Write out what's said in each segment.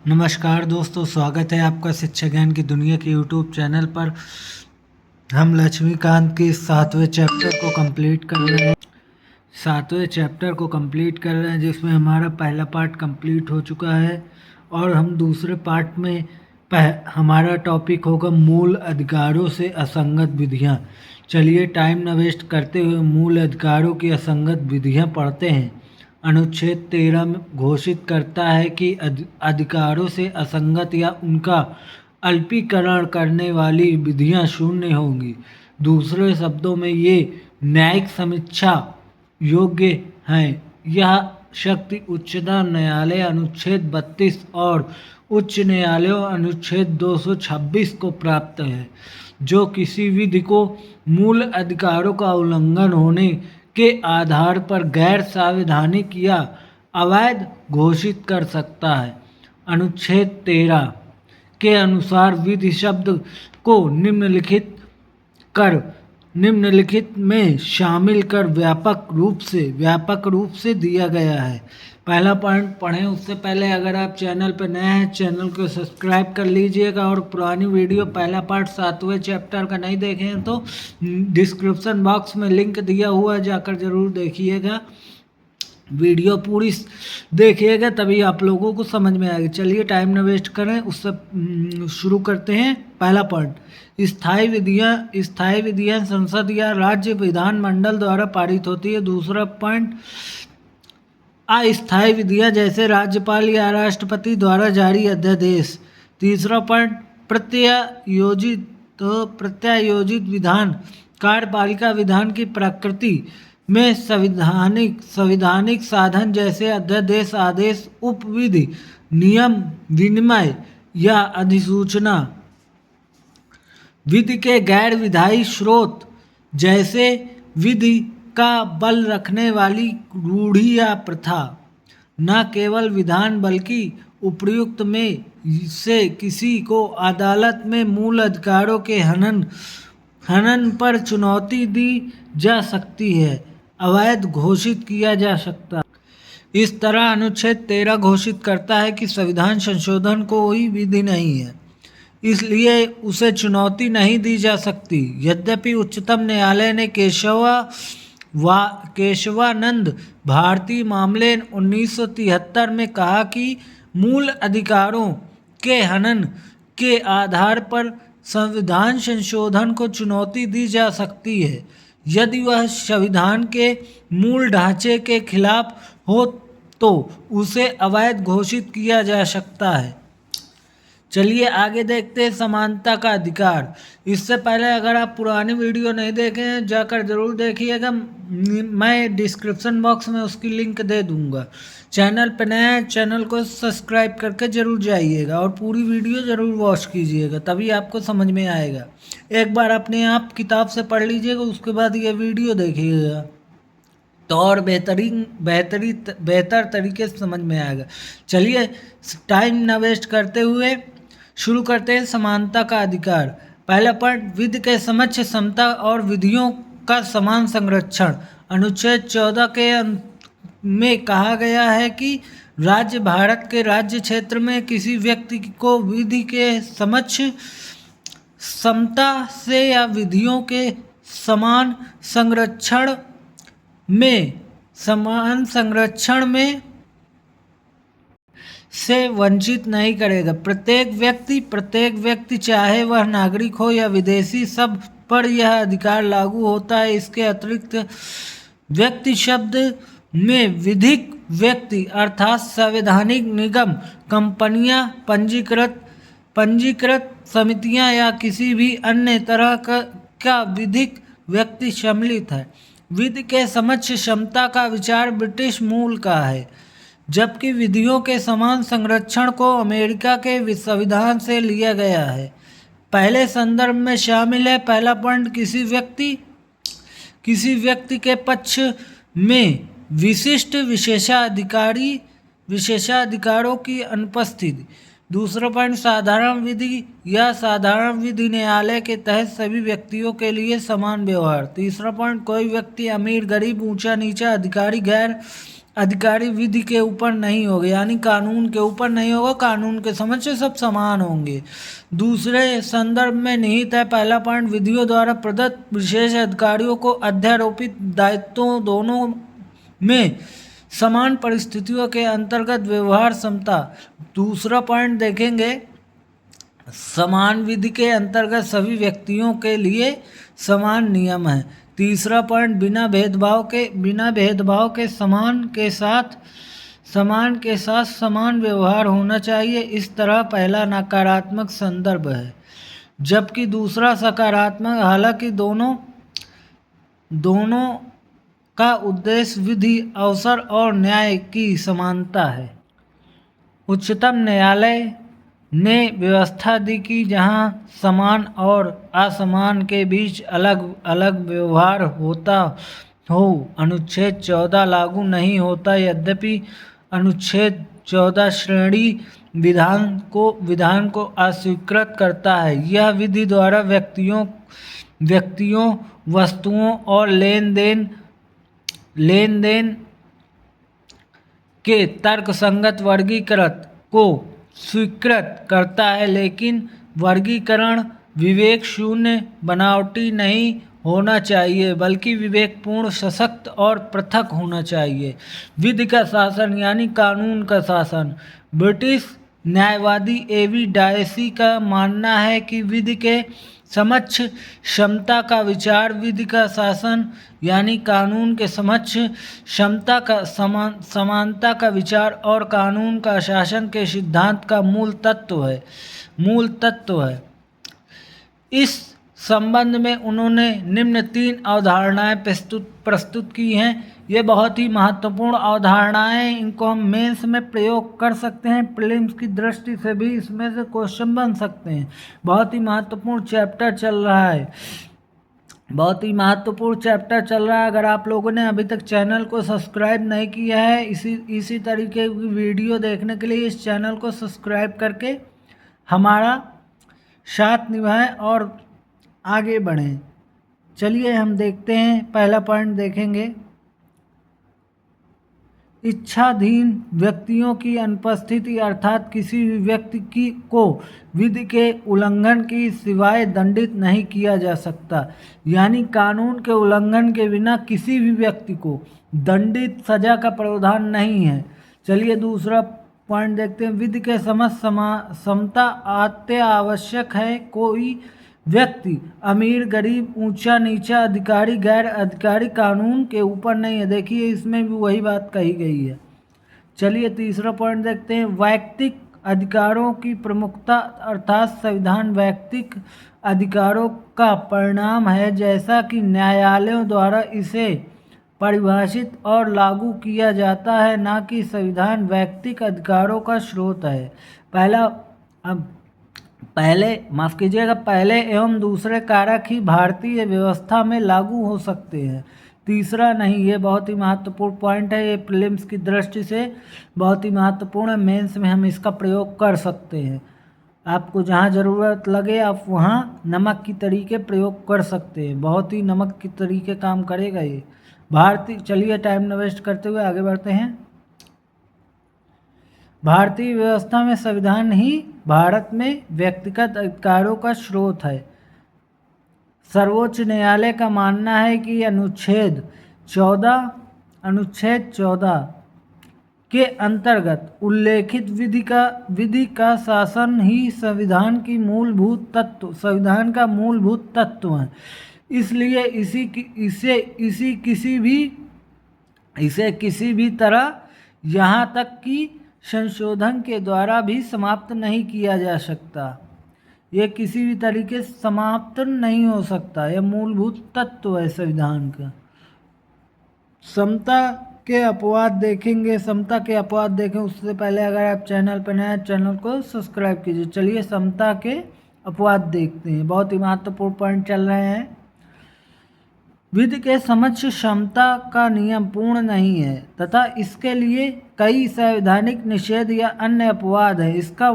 नमस्कार दोस्तों, स्वागत है आपका शिक्षा ज्ञान की दुनिया के यूट्यूब चैनल पर। हम लक्ष्मीकांत के सातवें चैप्टर को कंप्लीट कर रहे हैं जिसमें हमारा पहला पार्ट कंप्लीट हो चुका है और हम दूसरे पार्ट में हमारा टॉपिक होगा मूल अधिकारों से असंगत विधियाँ। चलिए टाइम न वेस्ट करते हुए मूल अधिकारों की असंगत विधियाँ पढ़ते हैं। अनुच्छेद 13 में घोषित करता है कि अधिकारों से असंगत या उनका अल्पीकरण करने वाली विधियां शून्य होंगी। दूसरे शब्दों में ये न्यायिक समीक्षा योग्य हैं। यह शक्ति उच्चतम न्यायालय अनुच्छेद 32 और उच्च न्यायालय अनुच्छेद 226 को प्राप्त है, जो किसी विधि को मूल अधिकारों का उल्लंघन होने के आधार पर गैर संवैधानिक या अवैध घोषित कर सकता है। अनुच्छेद 13 के अनुसार विधि शब्द को निम्नलिखित में शामिल कर व्यापक रूप से दिया गया है। पहला पॉइंट पढ़ें उससे पहले अगर आप चैनल पर नए हैं चैनल को सब्सक्राइब कर लीजिएगा और पुरानी वीडियो पहला पार्ट 7वें चैप्टर का नहीं देखे हैं तो डिस्क्रिप्शन बॉक्स में लिंक दिया हुआ है, जाकर ज़रूर देखिएगा। वीडियो पूरी देखिएगा तभी आप लोगों को समझ में आएगी। चलिए टाइम न वेस्ट करें, उससे शुरू करते हैं। पहला पॉइंट, स्थायी विधियां संसद या राज्य विधानमंडल द्वारा पारित होती है। दूसरा पॉइंट, अस्थायी विधियां जैसे राज्यपाल या राष्ट्रपति द्वारा जारी अध्यादेश। तीसरा पॉइंट, प्रत्यायोजित विधान कार्यपालिका विधान की प्रकृति में संविधानिक साधन जैसे अध्यादेश, आदेश, उपविधि, नियम, विनिमय या अधिसूचना। विधि के गैर विधायी स्रोत जैसे विधि का बल रखने वाली रूढ़ी या प्रथा। न केवल विधान बल्कि उपर्युक्त में से किसी को अदालत में मूल अधिकारों के हनन पर चुनौती दी जा सकती है, अवैध घोषित किया जा सकता है। इस तरह अनुच्छेद 13 घोषित करता है कि संविधान संशोधन कोई विधि नहीं है, इसलिए उसे चुनौती नहीं दी जा सकती। यद्यपि उच्चतम न्यायालय ने केशवानंद भारती मामले 1973 में कहा कि मूल अधिकारों के हनन के आधार पर संविधान संशोधन को चुनौती दी जा सकती है यदि वह संविधान के मूल ढांचे के खिलाफ हो तो उसे अवैध घोषित किया जा सकता है। चलिए आगे देखते हैं समानता का अधिकार। इससे पहले अगर आप पुरानी वीडियो नहीं देखे हैं जाकर ज़रूर देखिएगा, मैं डिस्क्रिप्शन बॉक्स में उसकी लिंक दे दूंगा। चैनल पर नया है चैनल को सब्सक्राइब करके ज़रूर जाइएगा और पूरी वीडियो ज़रूर वॉच कीजिएगा, तभी आपको समझ में आएगा। एक बार अपने आप किताब से पढ़ लीजिएगा, उसके बाद ये वीडियो देखिएगा तो और बेहतर तरीके से समझ में आएगा। चलिए टाइम न वेस्ट करते हुए शुरू करते हैं। समानता का अधिकार। पहला पॉइंट, विधि के समक्ष समता और विधियों का समान संरक्षण। अनुच्छेद 14 के में कहा गया है कि भारत के राज्य क्षेत्र में किसी व्यक्ति को विधि के समक्ष समता से या विधियों के समान संरक्षण में से वंचित नहीं करेगा। प्रत्येक व्यक्ति चाहे वह नागरिक हो या विदेशी, सब पर यह अधिकार लागू होता है। इसके अतिरिक्त व्यक्ति शब्द में विधिक व्यक्ति अर्थात संवैधानिक निगम, कंपनियां, पंजीकृत समितियां या किसी भी अन्य तरह का विधिक व्यक्ति सम्मिलित है। विधि के समक्ष क्षमता का विचार ब्रिटिश मूल का है, जबकि विधियों के समान संरक्षण को अमेरिका के संविधान से लिया गया है। पहले संदर्भ में शामिल है। पहला पॉइंट, किसी व्यक्ति के पक्ष में विशिष्ट विशेषाधिकारों की अनुपस्थिति। दूसरा पॉइंट, साधारण विधि न्यायालय के तहत सभी व्यक्तियों के लिए समान व्यवहार। तीसरा पॉइंट, कोई व्यक्ति अमीर गरीब, ऊंचा नीचा, अधिकारी गैर अधिकारी विधि के ऊपर नहीं होगा, यानी कानून के ऊपर नहीं होगा, कानून के समक्ष सब समान होंगे। दूसरे संदर्भ में निहित है। पहला पॉइंट, विधियों द्वारा प्रदत्त विशेष अधिकारियों को अध्यारोपित दायित्वों दोनों में समान परिस्थितियों के अंतर्गत व्यवहार समता। दूसरा पॉइंट देखेंगे, समान विधि के अंतर्गत सभी व्यक्तियों के लिए समान नियम है। तीसरा पॉइंट, बिना भेदभाव के समान के साथ समान व्यवहार होना चाहिए। इस तरह पहला नकारात्मक संदर्भ है, जबकि दूसरा सकारात्मक। हालांकि दोनों का उद्देश्य विधि, अवसर और न्याय की समानता है। उच्चतम न्यायालय ने व्यवस्था दी कि जहां समान और असमान के बीच अलग अलग व्यवहार होता हो, अनुच्छेद 14 लागू नहीं होता। यद्यपि अनुच्छेद 14 श्रेणी विधान को अस्वीकृत करता है। यह विधि द्वारा व्यक्तियों, वस्तुओं और लेन देन के तर्कसंगत वर्गीकरण को स्वीकृत करता है, लेकिन वर्गीकरण विवेक शून्य, बनावटी नहीं होना चाहिए, बल्कि विवेकपूर्ण, सशक्त और पृथक होना चाहिए। विधि का शासन यानी कानून का शासन। ब्रिटिश न्यायवादी एवी डायसी का मानना है कि विधि के समक्ष क्षमता का विचार, विधि का शासन यानी कानून के समक्ष क्षमता का समानता का विचार और कानून का शासन के सिद्धांत का मूल तत्व है। इस संबंध में उन्होंने निम्न 3 अवधारणाएं प्रस्तुत की हैं। ये बहुत ही महत्वपूर्ण अवधारणाएं, इनको हम मेंस में प्रयोग कर सकते हैं, प्रीलिम्स की दृष्टि से भी इसमें से क्वेश्चन बन सकते हैं। बहुत ही महत्वपूर्ण चैप्टर चल रहा है, अगर आप लोगों ने अभी तक चैनल को सब्सक्राइब नहीं किया है, इसी तरीके की वीडियो देखने के लिए इस चैनल को सब्सक्राइब करके हमारा साथ निभाएं और आगे बढ़ें। चलिए हम देखते हैं, पहला पॉइंट देखेंगे। इच्छाधीन व्यक्तियों की अनुपस्थिति, अर्थात किसी भी व्यक्ति को विधि के उल्लंघन की सिवाय दंडित नहीं किया जा सकता, यानी कानून के उल्लंघन के बिना किसी भी व्यक्ति को दंडित सजा का प्रावधान नहीं है। चलिए दूसरा पॉइंट देखते हैं। विधि के समता अत्य आवश्यक है। कोई व्यक्ति अमीर, गरीब, ऊंचा नीचा, अधिकारी, गैर अधिकारी कानून के ऊपर नहीं है। देखिए इसमें भी वही बात कही गई है। चलिए तीसरा पॉइंट देखते हैं। वैयक्तिक अधिकारों की प्रमुखता, अर्थात संविधान वैयक्तिक अधिकारों का परिणाम है, जैसा कि न्यायालयों द्वारा इसे परिभाषित और लागू किया जाता है, ना कि संविधान वैयक्तिक अधिकारों का स्रोत है। पहले एवं दूसरे कारक ही भारतीय व्यवस्था में लागू हो सकते हैं, तीसरा नहीं। ये बहुत ही महत्वपूर्ण पॉइंट है। ये प्रीलिम्स की दृष्टि से बहुत ही महत्वपूर्ण है। मेंस में हम इसका प्रयोग कर सकते हैं। आपको जहाँ ज़रूरत लगे आप वहाँ नमक की तरीके प्रयोग कर सकते हैं। बहुत ही नमक की तरीके काम करेगा ये। चलिए टाइम न वेस्ट करते हुए आगे बढ़ते हैं। भारतीय व्यवस्था में संविधान ही भारत में व्यक्तिगत अधिकारों का स्रोत है। सर्वोच्च न्यायालय का मानना है कि अनुच्छेद 14 के अंतर्गत उल्लेखित विधि का शासन ही संविधान का मूलभूत तत्व है। इसलिए इसे किसी भी तरह, यहाँ तक कि संशोधन के द्वारा भी समाप्त नहीं किया जा सकता। ये किसी भी तरीके से समाप्त नहीं हो सकता। यह मूलभूत तत्व है संविधान का। समता के अपवाद देखेंगे। उससे पहले अगर आप चैनल पर नए हैं, चैनल को सब्सक्राइब कीजिए। चलिए समता के अपवाद देखते हैं। बहुत ही महत्वपूर्ण पॉइंट चल रहे हैं। विधि के समक्ष क्षमता का नियम पूर्ण नहीं है तथा इसके लिए कई संवैधानिक निषेध या अन्य अपवाद है। इनका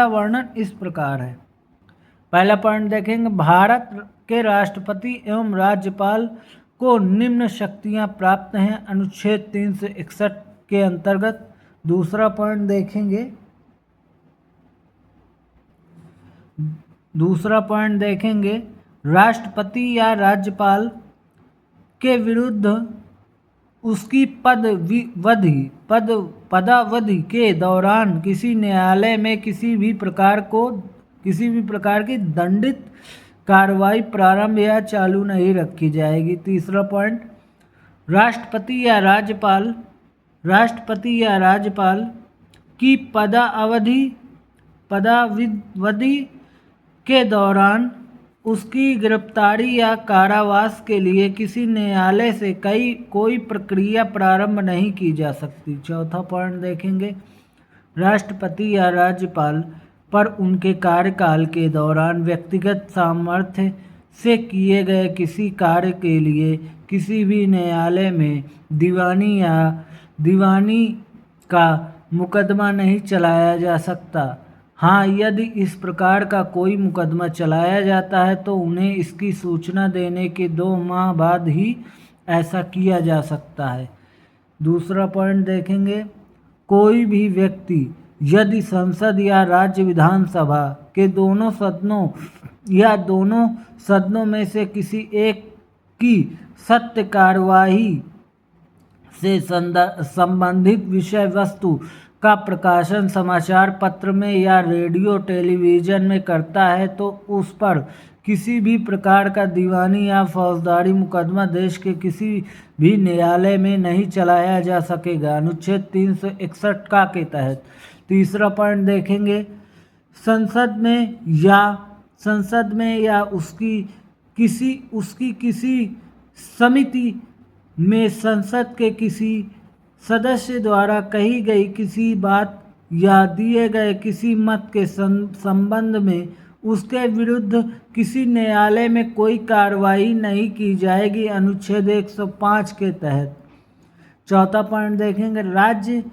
वर्णन इस प्रकार है। पहला पॉइंट देखेंगे। भारत के राष्ट्रपति एवं राज्यपाल को निम्न शक्तियां प्राप्त हैं अनुच्छेद 361 के अंतर्गत। दूसरा पॉइंट देखेंगे, राष्ट्रपति या राज्यपाल के विरुद्ध उसकी पदावधि के दौरान किसी न्यायालय में किसी भी प्रकार की दंडित कार्रवाई प्रारंभ या चालू नहीं रखी जाएगी। तीसरा पॉइंट, राष्ट्रपति या राज्यपाल की पदावधि के दौरान उसकी गिरफ्तारी या कारावास के लिए किसी न्यायालय से कोई प्रक्रिया प्रारंभ नहीं की जा सकती। चौथा पॉइंट देखेंगे, राष्ट्रपति या राज्यपाल पर उनके कार्यकाल के दौरान व्यक्तिगत सामर्थ्य से किए गए किसी कार्य के लिए किसी भी न्यायालय में दीवानी का मुकदमा नहीं चलाया जा सकता। हाँ, यदि इस प्रकार का कोई मुकदमा चलाया जाता है तो उन्हें इसकी सूचना देने के 2 माह बाद ही ऐसा किया जा सकता है। दूसरा पॉइंट देखेंगे, कोई भी व्यक्ति यदि संसद या राज्य विधानसभा के दोनों सदनों या दोनों सदनों में से किसी एक की सत्य कार्यवाही से संबंधित विषय वस्तु का प्रकाशन समाचार पत्र में या रेडियो टेलीविजन में करता है तो उस पर किसी भी प्रकार का दीवानी या फौजदारी मुकदमा देश के किसी भी न्यायालय में नहीं चलाया जा सकेगा अनुच्छेद 361 का के तहत। तीसरा पॉइंट देखेंगे, संसद में या उसकी किसी समिति में संसद के किसी सदस्य द्वारा कही गई किसी बात या दिए गए किसी मत के संबंध में उसके विरुद्ध किसी न्यायालय में कोई कार्रवाई नहीं की जाएगी अनुच्छेद 105 के तहत। चौथा पॉइंट देखेंगे, राज्य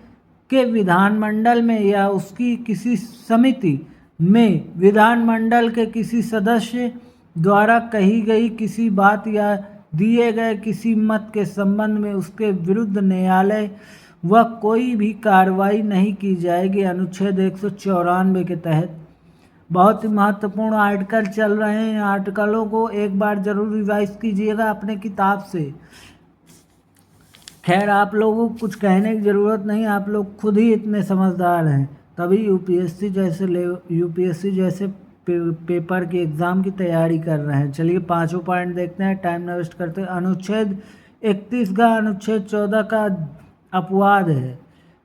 के विधानमंडल में या उसकी किसी समिति में विधानमंडल के किसी सदस्य द्वारा कही गई किसी बात या दिए गए किसी मत के संबंध में उसके विरुद्ध न्यायालय व कोई भी कार्रवाई नहीं की जाएगी अनुच्छेद 194 के तहत। बहुत ही महत्वपूर्ण आर्टिकल चल रहे हैं, आर्टिकलों को एक बार जरूर रिवाइज कीजिएगा अपने किताब से। खैर, आप लोगों को कुछ कहने की ज़रूरत नहीं, आप लोग खुद ही इतने समझदार हैं, तभी यूपीएससी जैसे पेपर के एग्ज़ाम की तैयारी कर रहे हैं। चलिए 5वां पॉइंट देखते हैं, टाइम न वेस्ट करते हैं। अनुच्छेद 31 का अनुच्छेद 14 का अपवाद है।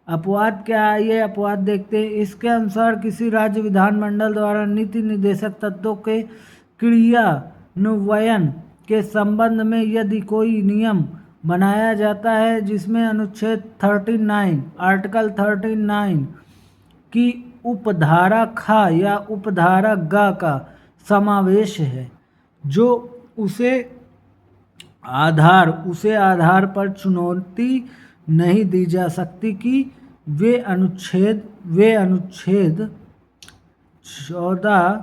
अपवाद क्या है, ये अपवाद देखते हैं। इसके अनुसार किसी राज्य विधानमंडल द्वारा नीति निर्देशक तत्वों के क्रियान्वयन के संबंध में यदि कोई नियम बनाया जाता है जिसमें अनुच्छेद 39 आर्टिकल 39 की उपधारा ख या उपधारा ग का समावेश है, जो उसे आधार पर चुनौती नहीं दी जा सकती कि वे अनुच्छेद 14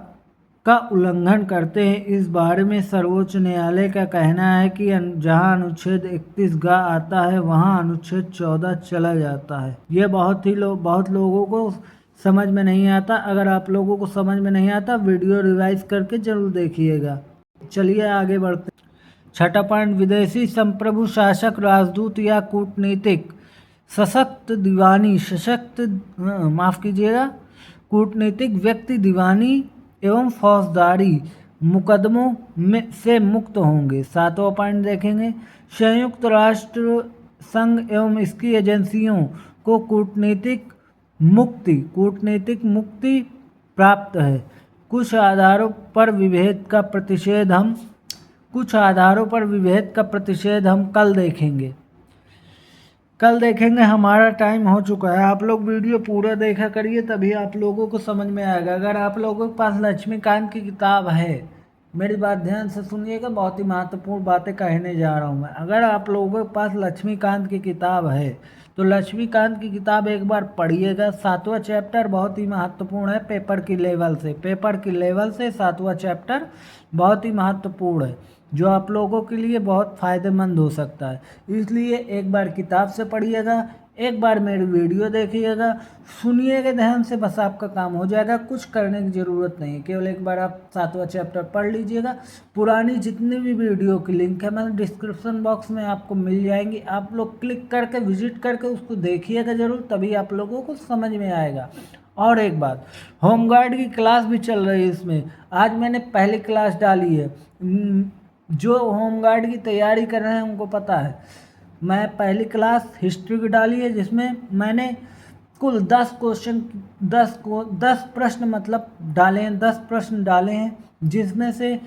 का उल्लंघन करते हैं। इस बारे में सर्वोच्च न्यायालय का कहना है कि जहां अनुच्छेद 31 ग आता है वहां अनुच्छेद 14 चला जाता है। यह बहुत लोगों को समझ में नहीं आता। अगर आप लोगों को समझ में नहीं आता वीडियो रिवाइज करके जरूर देखिएगा। चलिए आगे बढ़ते हैं। छठा पॉइंट, विदेशी संप्रभु शासक, राजदूत या कूटनीतिक कूटनीतिक व्यक्ति दीवानी एवं फौजदारी मुकदमों में से मुक्त होंगे। 7वां पॉइंट देखेंगे, संयुक्त राष्ट्र संघ एवं इसकी एजेंसियों को कूटनीतिक मुक्ति प्राप्त है। कुछ आधारों पर विभेद का प्रतिषेध हम कल देखेंगे। हमारा टाइम हो चुका है। आप लोग वीडियो पूरा देखा करिए, तभी आप लोगों को समझ में आएगा। अगर आप लोगों के पास लक्ष्मीकांत की किताब है, मेरी बात ध्यान से सुनिएगा, बहुत ही महत्वपूर्ण बातें कहने जा रहा हूँ मैं। अगर आप लोगों के पास लक्ष्मीकांत की किताब है तो लक्ष्मीकांत की किताब एक बार पढ़िएगा। 7वां चैप्टर बहुत ही महत्वपूर्ण है पेपर की लेवल से 7वां चैप्टर बहुत ही महत्वपूर्ण है, जो आप लोगों के लिए बहुत फ़ायदेमंद हो सकता है। इसलिए एक बार किताब से पढ़िएगा, एक बार मेरी वीडियो देखिएगा, सुनिएगा ध्यान से, बस आपका काम हो जाएगा। कुछ करने की ज़रूरत नहीं है, केवल एक बार आप 7वां चैप्टर पढ़ लीजिएगा। पुरानी जितनी भी वीडियो की लिंक है मैंने डिस्क्रिप्शन बॉक्स में आपको मिल जाएंगी, आप लोग क्लिक करके विजिट करके उसको देखिएगा ज़रूर, तभी आप लोगों को समझ में आएगा। और एक बात, होमगार्ड की क्लास भी चल रही है इसमें। आज मैंने पहली क्लास डाली है। जो होमगार्ड की तैयारी कर रहे हैं उनको पता है, मैं पहली क्लास हिस्ट्री की डाली है, जिसमें मैंने कुल 10 क्वेश्चन 10 प्रश्न मतलब डाले हैं, 10 प्रश्न डाले हैं, जिसमें से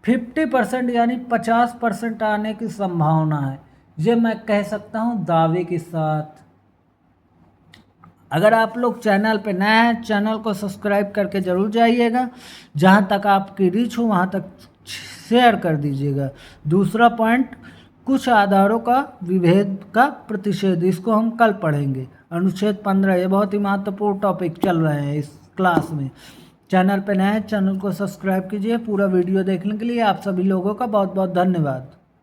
50% यानी 50% आने की संभावना है। ये मैं कह सकता हूँ दावे के साथ। अगर आप लोग चैनल पे नए हैं, चैनल को सब्सक्राइब करके ज़रूर जाइएगा। जहाँ तक आपकी रीच हो वहाँ तक शेयर कर दीजिएगा। दूसरा पॉइंट, कुछ आधारों का विभेद का प्रतिषेध, इसको हम कल पढ़ेंगे। अनुच्छेद 15, ये बहुत ही महत्वपूर्ण टॉपिक चल रहे हैं इस क्लास में। चैनल पे नए हैं, चैनल को सब्सक्राइब कीजिए। पूरा वीडियो देखने के लिए आप सभी लोगों का बहुत बहुत धन्यवाद।